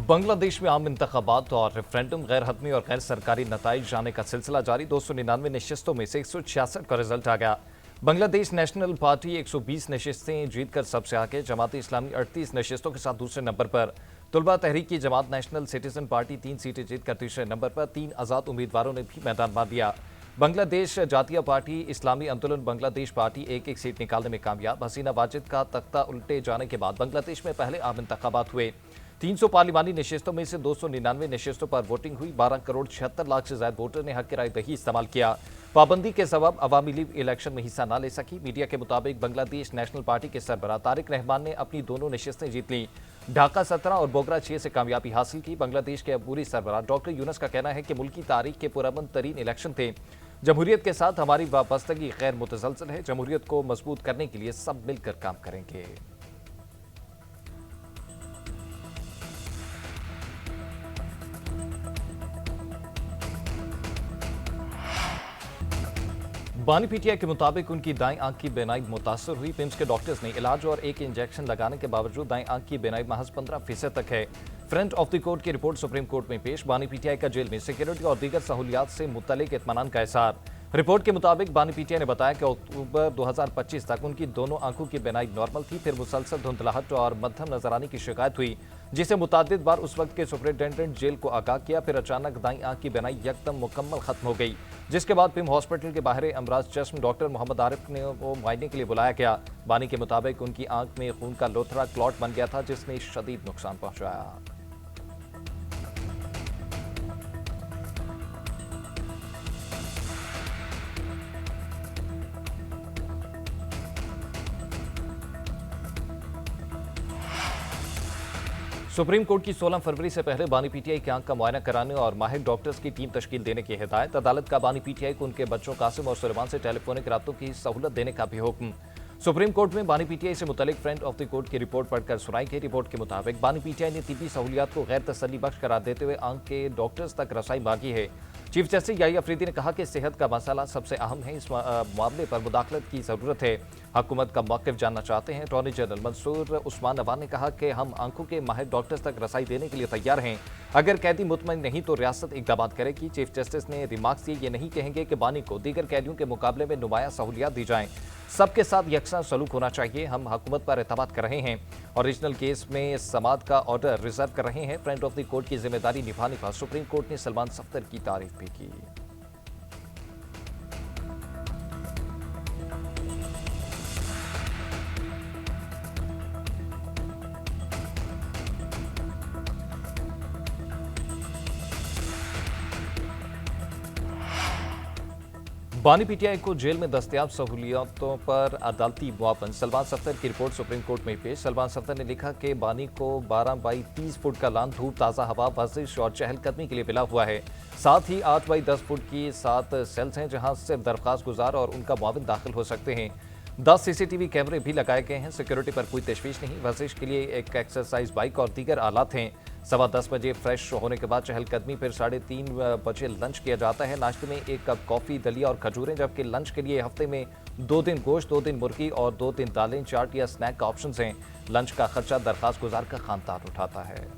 बांग्लादेश में आम इंतखाबात और रेफरेंडम गैर हतमी और गैर सरकारी नताइज जाने का सिलसिला जारी। 299 नशिस्तों में से 166 का रिजल्ट आ गया। बांग्लादेश नेशनल पार्टी 120 नशिस्तें जीतकर सबसे आगे, जमात इस्लामी 38 नशिस्तों के साथ दूसरे नंबर पर। तुलबा तहरीक की जमात नेशनल सिटीजन पार्टी 3 सीटें जीतकर तीसरे नंबर पर। 3 आज़ाद उम्मीदवारों ने भी मैदान मार दिया। बांग्लादेश जातीय पार्टी, इस्लामी आंदोलन बांग्लादेश पार्टी एक एक सीट निकालने में कामयाब। हसीना वाजिद का तख्ता उल्टे जाने के बाद बांग्लादेश में पहले आम इंतखाबात हुए। 300 पार्लिमानी नशिस्तों में से 299 नशिस्तों पर वोटिंग हुई। 12 करोड़ 76 लाख से ज्यादा वोटर ने हक राय दही इस्तेमाल किया। पाबंदी के सबब अवामी लीग इलेक्शन में हिस्सा न ले सकी। मीडिया के मुताबिक बांग्लादेश नेशनल पार्टी के सरबराह तारिक रहमान ने अपनी दोनों नशिस्तें जीत लीं। ढाका 17 और बोगरा 6 से कामयाबी हासिल की। बांग्लादेश के अबूरी सरबराह डॉक्टर यूनुस का कहना है कि मुल्की तारीख के पुरअमन तरीन इलेक्शन थे। जमहूरियत के साथ हमारी वाबस्तगी गैर मुतसलसल है। जमहूरियत को मजबूत करने के लिए सब मिलकर काम करेंगे। बानी पीटीआई के मुताबिक उनकी दाएं आंख की बीनाई मुतासर हुई। पिम्स के डॉक्टर्स ने इलाज और एक इंजेक्शन लगाने के बावजूद दाएं आंख की बीनाई महज 15% तक है। फ्रंट ऑफ द कोर्ट की रिपोर्ट सुप्रीम कोर्ट में पेश। बानी पीटीआई का जेल में सिक्योरिटी और दीगर सहूलियात से मुतल्लिक इत्मीनान का इज़हार। रिपोर्ट के मुताबिक बानी पीटीआई ने बताया कि अक्टूबर 2025 तक उनकी दोनों आंखों की बीनाई नॉर्मल थी। फिर मुसलसल धुंधलाहट और मध्यम नजर आने की शिकायत हुई, जिसे मुतादिद बार उस वक्त के सुपरिटेंडेंट जेल को आगाह किया। फिर अचानक दाईं आंख की बीनाई यकदम मुकम्मल खत्म हो गई, जिसके बाद पिम हॉस्पिटल के बाहर अमराज चश्म डॉक्टर मोहम्मद आरिफ ने को मुआयने के लिए बुलाया गया। बानी के मुताबिक उनकी आंख में खून का लोथरा क्लॉट बन गया था, जिसने शदीद नुकसान पहुंचाया। सुप्रीम कोर्ट की 16 फरवरी से पहले बानी पीटीआई की आंख का मुआयना कराने और माहिर डॉक्टर्स की टीम तश्कील देने की हिदायत। अदालत का बानी पीटीआई को उनके बच्चों कासिम और सुलेमान से टेलीफोनिक राब्तों की सहूलत देने का भी हुक्म। सुप्रीम कोर्ट में बानी पीटीआई से मुतल्लिक फ्रंट ऑफ द कोर्ट की रिपोर्ट पढ़कर सुनाई गई। रिपोर्ट के मुताबिक बानी पीटीआई ने तिब्बी सहूलियात को गैर तसल्ली बख्श करार देते हुए आंख के डॉक्टर्स तक रसाई मांगी है। चीफ जस्टिस याहिया अफरीदी ने कहा कि सेहत का मसला सबसे अहम है। इस मामले पर मुदाखलत की जरूरत है। हुकूमत का मौक़िफ़ जानना चाहते हैं। अटॉर्नी जनरल मंसूर उस्मान नवान ने कहा कि हम आंखों के माहिर डॉक्टर्स तक रसाई देने के लिए तैयार हैं। अगर कैदी मुतमईन नहीं तो रियासत इक़दाम करेगी। चीफ जस्टिस ने रिमार्क्स दिए, ये नहीं कहेंगे कि बानी को दीगर कैदियों के मुकाबले में नुमाया सहूलियात दी जाएं। सबके साथ यकसा सलूक होना चाहिए। हम हुकूमत पर एतमाद कर रहे हैं। ओरिजिनल केस में समाअत का ऑर्डर रिजर्व कर रहे हैं। फ्रंट ऑफ द कोर्ट की जिम्मेदारी निभाने पर सुप्रीम कोर्ट ने सलमान सफ्दर की तारीफ भी की। बानी पीटीआई को जेल में दस्तयाब सहूलियतों पर अदालती मुआवन। सलमान सफ्दर की रिपोर्ट सुप्रीम कोर्ट में पेश। सलमान सफ्दर ने लिखा कि बानी को 12 बाई 30 फुट का लान, धूप, ताज़ा हवा, वर्जिश और चहलकदमी के लिए मिला हुआ है। साथ ही 8 बाई 10 फुट की 7 सेल्स हैं, जहां सिर्फ दरख्वास्त गुजार और उनका मुआविन दाखिल हो सकते हैं। 10 सीसीटीवी कैमरे भी लगाए गए हैं। सिक्योरिटी पर कोई तशवीश नहीं। वर्जिश के लिए एक एक्सरसाइज बाइक और दीगर आलात हैं। 10:15 बजे फ्रेश होने के बाद चहलकदमी, फिर 3:30 बजे लंच किया जाता है। नाश्ते में 1 कप कॉफ़ी, दलिया और खजूरें, जबकि लंच के लिए हफ्ते में 2 दिन गोश्त, 2 दिन मुर्गी और 2 दिन दालें, चाट या स्नैक का ऑप्शन हैं। लंच का खर्चा दरख्वास्त गुजार का खानदान उठाता है।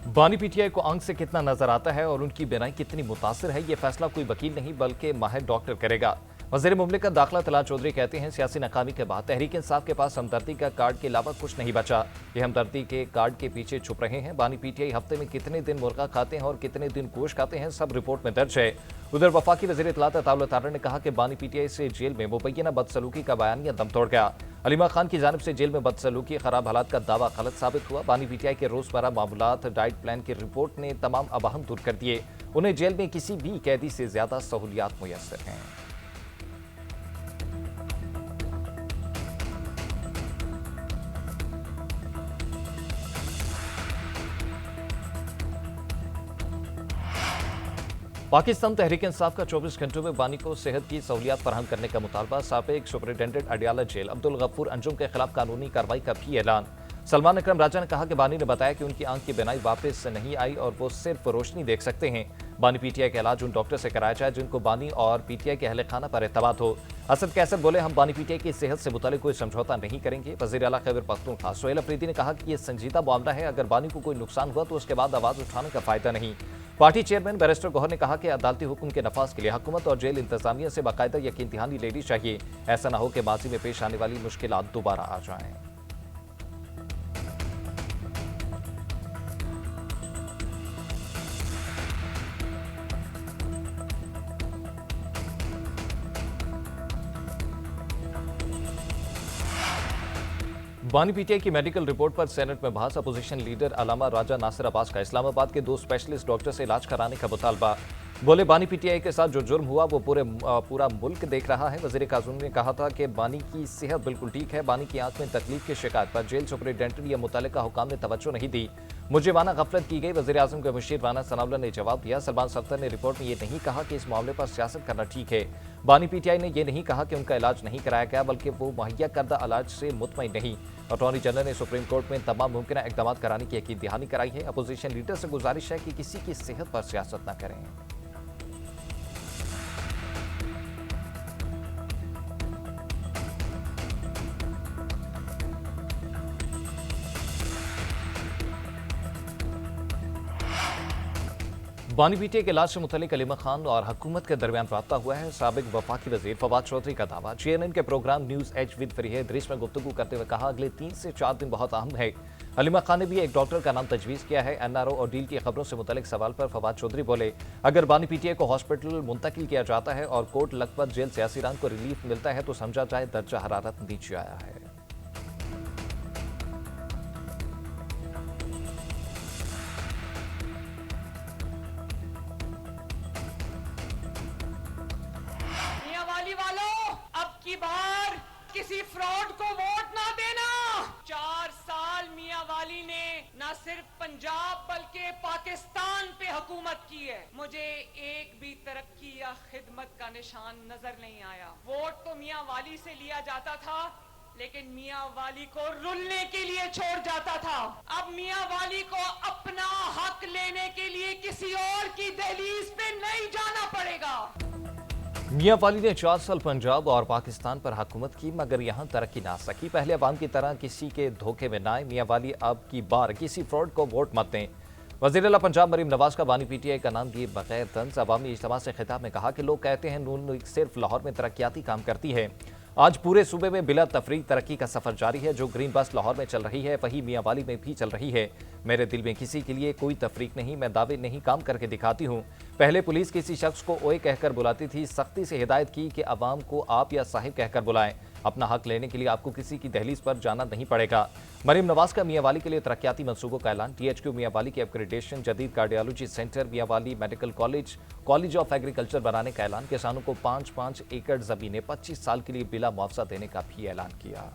बानी पीटीआई को आंख से कितना नजर आता है और उनकी बीनाई कितनी मुतासिर है, यह फैसला कोई वकील नहीं बल्कि माहिर डॉक्टर करेगा। वज़ीर मुमलिकत दाखिला तलाल चौधरी कहते हैं, सियासी नाकामी के बाद तहरीक इंसाफ के पास हमदर्दी का कार्ड के अलावा कुछ नहीं बचा। ये हमदर्दी के कार्ड के पीछे छुप रहे हैं। बानी पीटीआई हफ्ते में कितने दिन मुर्गा खाते हैं और कितने दिन गोश्त खाते हैं, सब रिपोर्ट में दर्ज है। उधर वफाकी वज़ीर इत्तलात अताउल तारा ने कहा कि बानी पीटीआई से जेल में मुबैना बदसलूकी का बयानिया दम तोड़ गया। अलीमा खान की जानिब से जेल में बदसलूकी, खराब हालात का दावा गलत साबित हुआ। बानी पीटीआई के रोजमर्रा मामूलात, डाइट प्लान की रिपोर्ट ने तमाम अवाहम दूर कर दिए। उन्हें जेल में किसी भी कैदी से ज्यादा सहूलियात मुयस्सर हैं। पाकिस्तान तहरीक इंसाफ का 24 घंटों में बानी को सेहत की सहूलियात फराहम करने का मुतालबा। साबिक सुपरिटेंडेंट अडियाला जेल अब्दुल गफूर अंजुम के खिलाफ कानूनी कार्रवाई का भी ऐलान। सलमान अकरम राजा ने कहा कि बानी ने बताया कि उनकी आंख की बीनाई वापस नहीं आई और वो सिर्फ रोशनी देख सकते हैं। बानी पीटीआई का इलाज उन डॉक्टर से कराया जाए जिनको बानी और पीटीआई के अहले खाना पर एतमाद हो। असद कैसर बोले, हम बानी पीटीआई की सेहत से मुतालिक कोई समझौता नहीं करेंगे। वज़ीर आला खैबर पख्तूनख्वा सोहेल अफरीदी ने कहा कि यह संजीदा मामला है, अगर बानी को कोई नुकसान हुआ तो उसके बाद आवाज उठाने का फायदा नहीं। पार्टी चेयरमैन बैरिस्टर गौहर ने कहा कि अदालती हुक्म के नफाज के लिए हुकूमत और जेल इंतजामिया से बाकायदा यकीन दहानी लेनी चाहिए। ऐसा न हो कि माजी में पेश आने वाली मुश्किलात दोबारा आ जाएं। बानी पीटीआई की मेडिकल रिपोर्ट पर सेनेट में बहस। अपोजिशन लीडर अलामा राजा नासिर अब्बास का इस्लामाबाद के 2 स्पेशलिस्ट डॉक्टर से इलाज कराने का मुतालबा। बोले, बानी पीटीआई के साथ जो जुर्म हुआ वो पूरा मुल्क देख रहा है। वजीर कानून ने कहा था कि बानी की सेहत बिल्कुल ठीक है। बानी की आंख में तकलीफ की शिकायत पर जेल सुपरिटेंडेंट या मुतल्लिका हुकाम ने तवज्जो नहीं दी। मुझे माना गफलत की गई। वजीर आजम के मुशीर राना सनाउल्लाह ने जवाब दिया। सलमान सफ्दर ने रिपोर्ट में ये नहीं कहा कि इस मामले पर सियासत करना ठीक है। बानी पीटीआई ने यह नहीं कहा कि उनका इलाज नहीं कराया गया, बल्कि वो मुहैया करदा इलाज से मुतमईन नहीं। अटॉर्नी जनरल ने सुप्रीम कोर्ट में तमाम मुमकिन इकदाम कराने की यकीन दहानी कराई है। अपोजिशन लीडर से गुजारिश है कि किसी की सेहत पर सियासत न करें। बानी पीटीआई के इलाज से मुतल्लिक अलीमा खान और हुकूमत के दरमियान राब्ता हुआ है। साबिक वफाकी वजीर फवाद चौधरी का दावा। CNN के programme news edge with Fareeha Idrees में गुफ्तगू करते हुए कहा, अगले 3 से 4 दिन बहुत अहम है। अलीमा खान ने भी एक डॉक्टर का नाम तजवीज़ किया है। NRO और डील की खबरों से मुतल्लिक सवाल पर फवाद चौधरी बोले, अगर बानी पीटीआई को हॉस्पिटल मुंतकिल किया जाता है और कोर्ट लखपत जेल से असीरान को रिलीफ मिलता है तो समझा जाए दर्जा हरारत नीचे आया है। बार किसी फ्रॉड को वोट ना देना। 4 साल मियां वाली ने न सिर्फ पंजाब बल्कि पाकिस्तान पे हुकूमत की है। मुझे एक भी तरक्की या खिदमत का निशान नजर नहीं आया। वोट तो मियां वाली से लिया जाता था, लेकिन मियां वाली को रुलने के लिए छोड़ जाता था। अब मियां वाली को अपना हक लेने के लिए किसी और की दहलीज पे नहीं जाना पड़ेगा। मियां वाली ने 4 साल पंजाब और पाकिस्तान पर हुकूमत की, मगर यहां तरक्की ना सकी। पहले अवाम की तरह किसी के धोखे में ना आए। मियां वाली अब की बार किसी फ्रॉड को वोट मत दें। वज़ीर आला पंजाब मरीम नवाज का बानी पीटीआई का नाम दिए बगैर तंज अवामी इज्तिमा से खिताब में कहा कि लोग कहते हैं नून लीग सिर्फ लाहौर में तरक्याती काम करती है। आज पूरे सूबे में बिला तफरीक तरक्की का सफर जारी है। जो ग्रीन बस लाहौर में चल रही है वही मियां वाली में भी चल रही है। मेरे दिल में किसी के लिए कोई तफरीक नहीं, मैं दावे नहीं काम करके दिखाती हूँ। पहले पुलिस किसी शख्स को ओए कहकर बुलाती थी, सख्ती से हिदायत की कि अवाम को आप या साहिब कहकर बुलाएं। अपना हक लेने के लिए आपको किसी की दहलीज पर जाना नहीं पड़ेगा। मरीम नवाज का मियां वाली के लिए तरक्याती मंसूबों का ऐलान। THQ मियां वाली की अपग्रेडेशन, जदीद कार्डियोलॉजी सेंटर, मियां वाली medical college, college of agriculture बनाने का ऐलान। किसानों को 5-5 एकड़ जमीनें 25 साल के लिए बिला मुआवजा देने का भी ऐलान किया।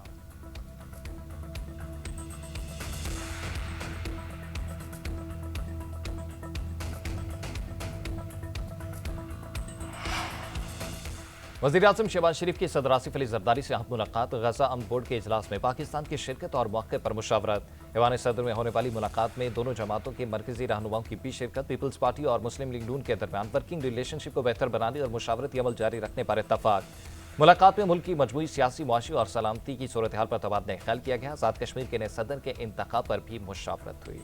वज़ीर आज़म शहबाज शरीफ की सदर आसिफ अली जरदारी से अहम मुलाकात। गजा अमन बोर्ड के इजलास में पाकिस्तान की शिरकत और मौके पर मुशावरत। ऐवान सदर में होने वाली मुलाकात में दोनों जमातों के मरकजी रहनुमाओं की भी शिरकत। पीपल्स पार्टी और मुस्लिम लीग नून के दरमियान वर्किंग रिलेशनशिप को बेहतर बनाने और मुशावरती अमल जारी रखने पर इत्तफाक। मुलाकात में मुल्क की मजमूई सियासी, मुआशी और सलामती की सूरत हाल पर तबादला ख्याल किया गया। आज़ाद कश्मीर के नए सदर के इंतखाब पर भी मुशावरत हुई।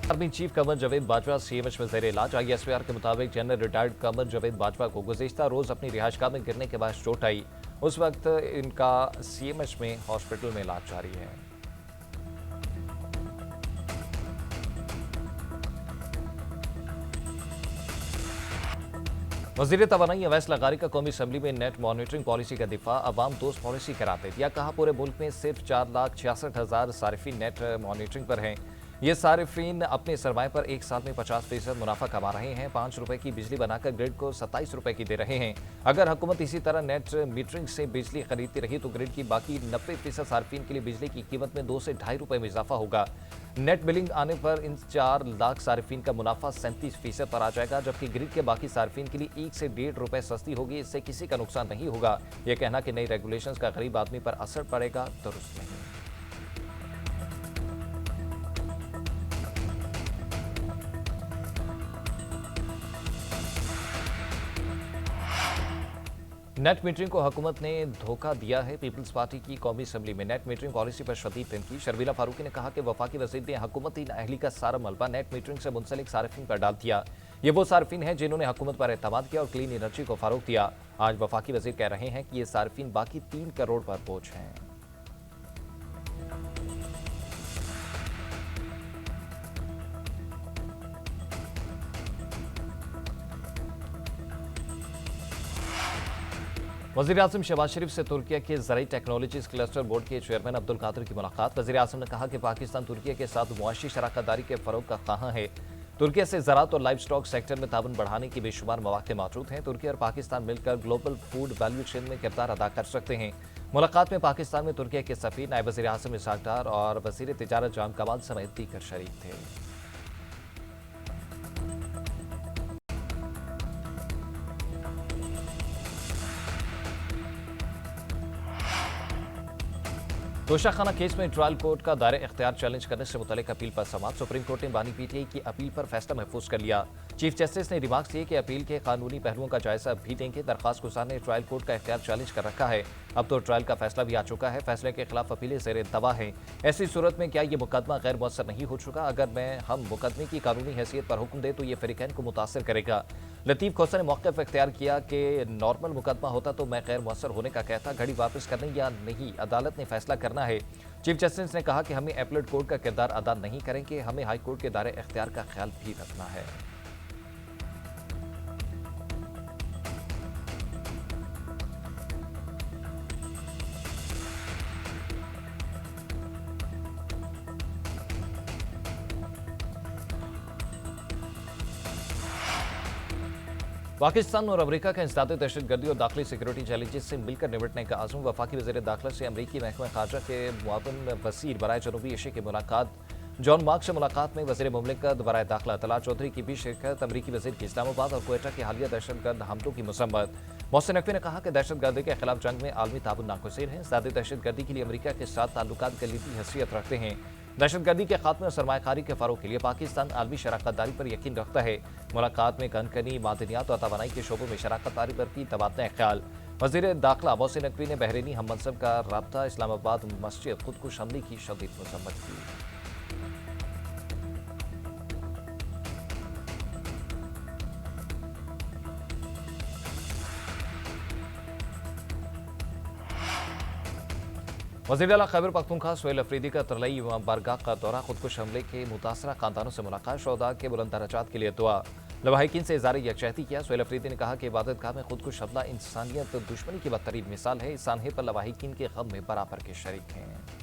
Army chief Qamar Javed Bajwa CMH में ज़ेर इलाज। ISPR के मुताबिक जनरल रिटायर्ड कमर जावेद बाजवा को गुज़िश्ता रोज़ अपनी रिहाइशगाह में गिरने के बाद चोट आई। उस वक्त इनका CMH में हॉस्पिटल में इलाज जारी है। वज़ीर तवानाई अवैस लगारी का कौमी असम्बली में नेट मॉनिटरिंग पॉलिसी का दिफा। अवाम दोस्त पॉलिसी करार दे दिया। कहा, पूरे मुल्क में सिर्फ 4,66,000 सारिफिन नेट मॉनिटरिंग पर हैं। ये सारिफीन अपने सरमाए पर एक साल में 50% मुनाफा कमा रहे हैं। 5 रुपए की बिजली बनाकर ग्रिड को 27 रुपए की दे रहे हैं। अगर हुकूमत इसी तरह नेट मीटरिंग से बिजली खरीदती रही तो ग्रिड की बाकी 90% सार्फिन के लिए बिजली की कीमत में 2 से ढाई रुपए में इजाफा होगा। नेट बिलिंग आने पर इन 4 लाख सार्फिन का मुनाफा 37% पर आ जाएगा, जबकि ग्रिड के बाकी सार्फिन के लिए 1 से 1.5 रुपए सस्ती होगी। इससे किसी का नुकसान नहीं होगा। यह कहना कि नई रेगुलेशंस का गरीब आदमी पर असर पड़ेगा दुरुस्त नहीं। नेट मीटरिंग को हुकूमत ने धोखा दिया है। पीपल्स पार्टी की कौमी असम्बली में नेट मीटरिंग पॉलिसी पर शदीद तनकीद। शर्मिला फारूकी ने कहा कि वफाकी वज़ीर ने हुकूमती नाअहली का सारा मलबा नेट मीटरिंग से मुंसलिक सार्फिन पर डाल दिया। ये वो सार्फिन हैं जिन्होंने हुकूमत पर एतमाद किया और क्लीन एनर्जी को फरोग दिया। आज वफाकी वज़ीर कह रहे हैं कि ये सार्फिन बाकी 3 करोड़ पर बोझ हैं। वज़ीर-ए-आज़म शहबाज शरीफ से तुर्किया के ज़राई टेक्नोलॉजीज क्लस्टर बोर्ड के चेयरमैन अब्दुल कादिर की मुलाकात। वज़ीर-ए-आज़म ने कहा कि पाकिस्तान तुर्किया के साथ मुआशी शराकतदारी के फरोग का ख्वाह है। तुर्किया से ज़राअत और लाइव स्टॉक सेक्टर में ताउन बढ़ाने की बेशुमार मौके मौजूद हैं। तुर्किया और पाकिस्तान मिलकर ग्लोबल फूड वैल्यू चेन में किरदार अदा कर सकते हैं। मुलाकात में पाकिस्तान में तुर्किया के सफ़ीर, नायब वज़ीर-ए-आज़म इसहाक डार और वज़ीर तिजारत जाम कमाल समेत दीगर शरीक थे। तोशाखाना केस में ट्रायल कोर्ट का दायरे इख्तियार चैलेंज करने से मुतल्लिक अपील पर समाअत। सुप्रीम कोर्ट ने बानी पीटीआई की अपील पर फैसला महफूज कर लिया। चीफ जस्टिस ने रिमार्क्स दिए कि अपील के कानूनी पहलुओं का जायजा भी देंगे। दरख्वास्त गुजार ने ट्रायल कोर्ट का इख्तियार चैलेंज कर रखा है। अब तो ट्रायल का फैसला भी आ चुका है। फैसले के खिलाफ अपीलें ज़ेर दवा हैं। ऐसी सूरत में क्या ये मुकदमा गैर मुअस्सर नहीं हो चुका? अगर हम मुकदमे की कानूनी हैसियत पर हुक्म दे तो ये फ़रीक़ैन को मुतासर करेगा। लतीफ़ खोसा ने मौक़िफ़ इख्तियार किया कि नॉर्मल मुकदमा होता तो मैं गैर मुअस्सर होने का कहता, घड़ी वापस करने या नहीं अदालत ने फैसला करना है। चीफ जस्टिस ने कहा कि हमें एपलेट कोर्ट का किरदार अदा नहीं करेंगे, हमें हाई कोर्ट के दायरे इख्तियार का ख्याल भी रखना है। पाकिस्तान और अमेरिका का इंसदाद दहशतगर्दी और दाखिली सिक्योरिटी चैलेंजेस से मिलकर निपटने का आज़म। वफाकी वज़ीर दाखिला से अमरीकी महकमा खारजा के मुआविन वज़ीर बराए जनूबी एशिया की मुलाकात। जॉन मार्क से मुलाकात में वज़ीर मुमलिकत बराए दाखिला तला चौधरी की भी शिरकत। अमरीकी वज़ीर की इस्लामाबाद और क्वेटा की हालिया दहशतगर्द हमलों की मसम्मत। मोहसिन नकवी ने कहा कि दहशतगर्दी के खिलाफ जंग में आलमी ताउन नागुज़ीर है। इंसदाद दहशतगर्दी के लिए अमरीका के साथ ताल्लुकात कलीदी हैसियत रखते हैं। दहशतगर्दी के खात्मे और सरमायाकारी के फ़रोग़ के लिए पाकिस्तान आलमी शराकतदारी पर यकीन रखता है। मुलाकात में कनकनी, मादनियात और तवानाई के शोबों में शराकतदारी पर भी तबादला ख्याल। वज़ीर दाखिला मोहसिन नकवी ने बहरीनी हम मनसब का राब्ता इस्लामाबाद मस्जिद खुदकुश हमले की शदीद मज़म्मत की। वज़ीर आला खैबर पख्तूनख्वा सुहेल अफरीदी का तरलई बारगाह का दौरा। खुदकुश हमले के मुतासरा खानदानों से मुलाकात। शोहदा के बुलंद दर्जात के लिए दुआ। लवाहिकीन से इज़हार यकजहती किया। सुहेल अफरीदी ने कहा कि इबादत गाह में खुदकुश हमला इंसानियत दुश्मनी की बदतरीन मिसाल है। इस सानहे पर लवाहिकीन के गम में बराबर के शरीक हैं।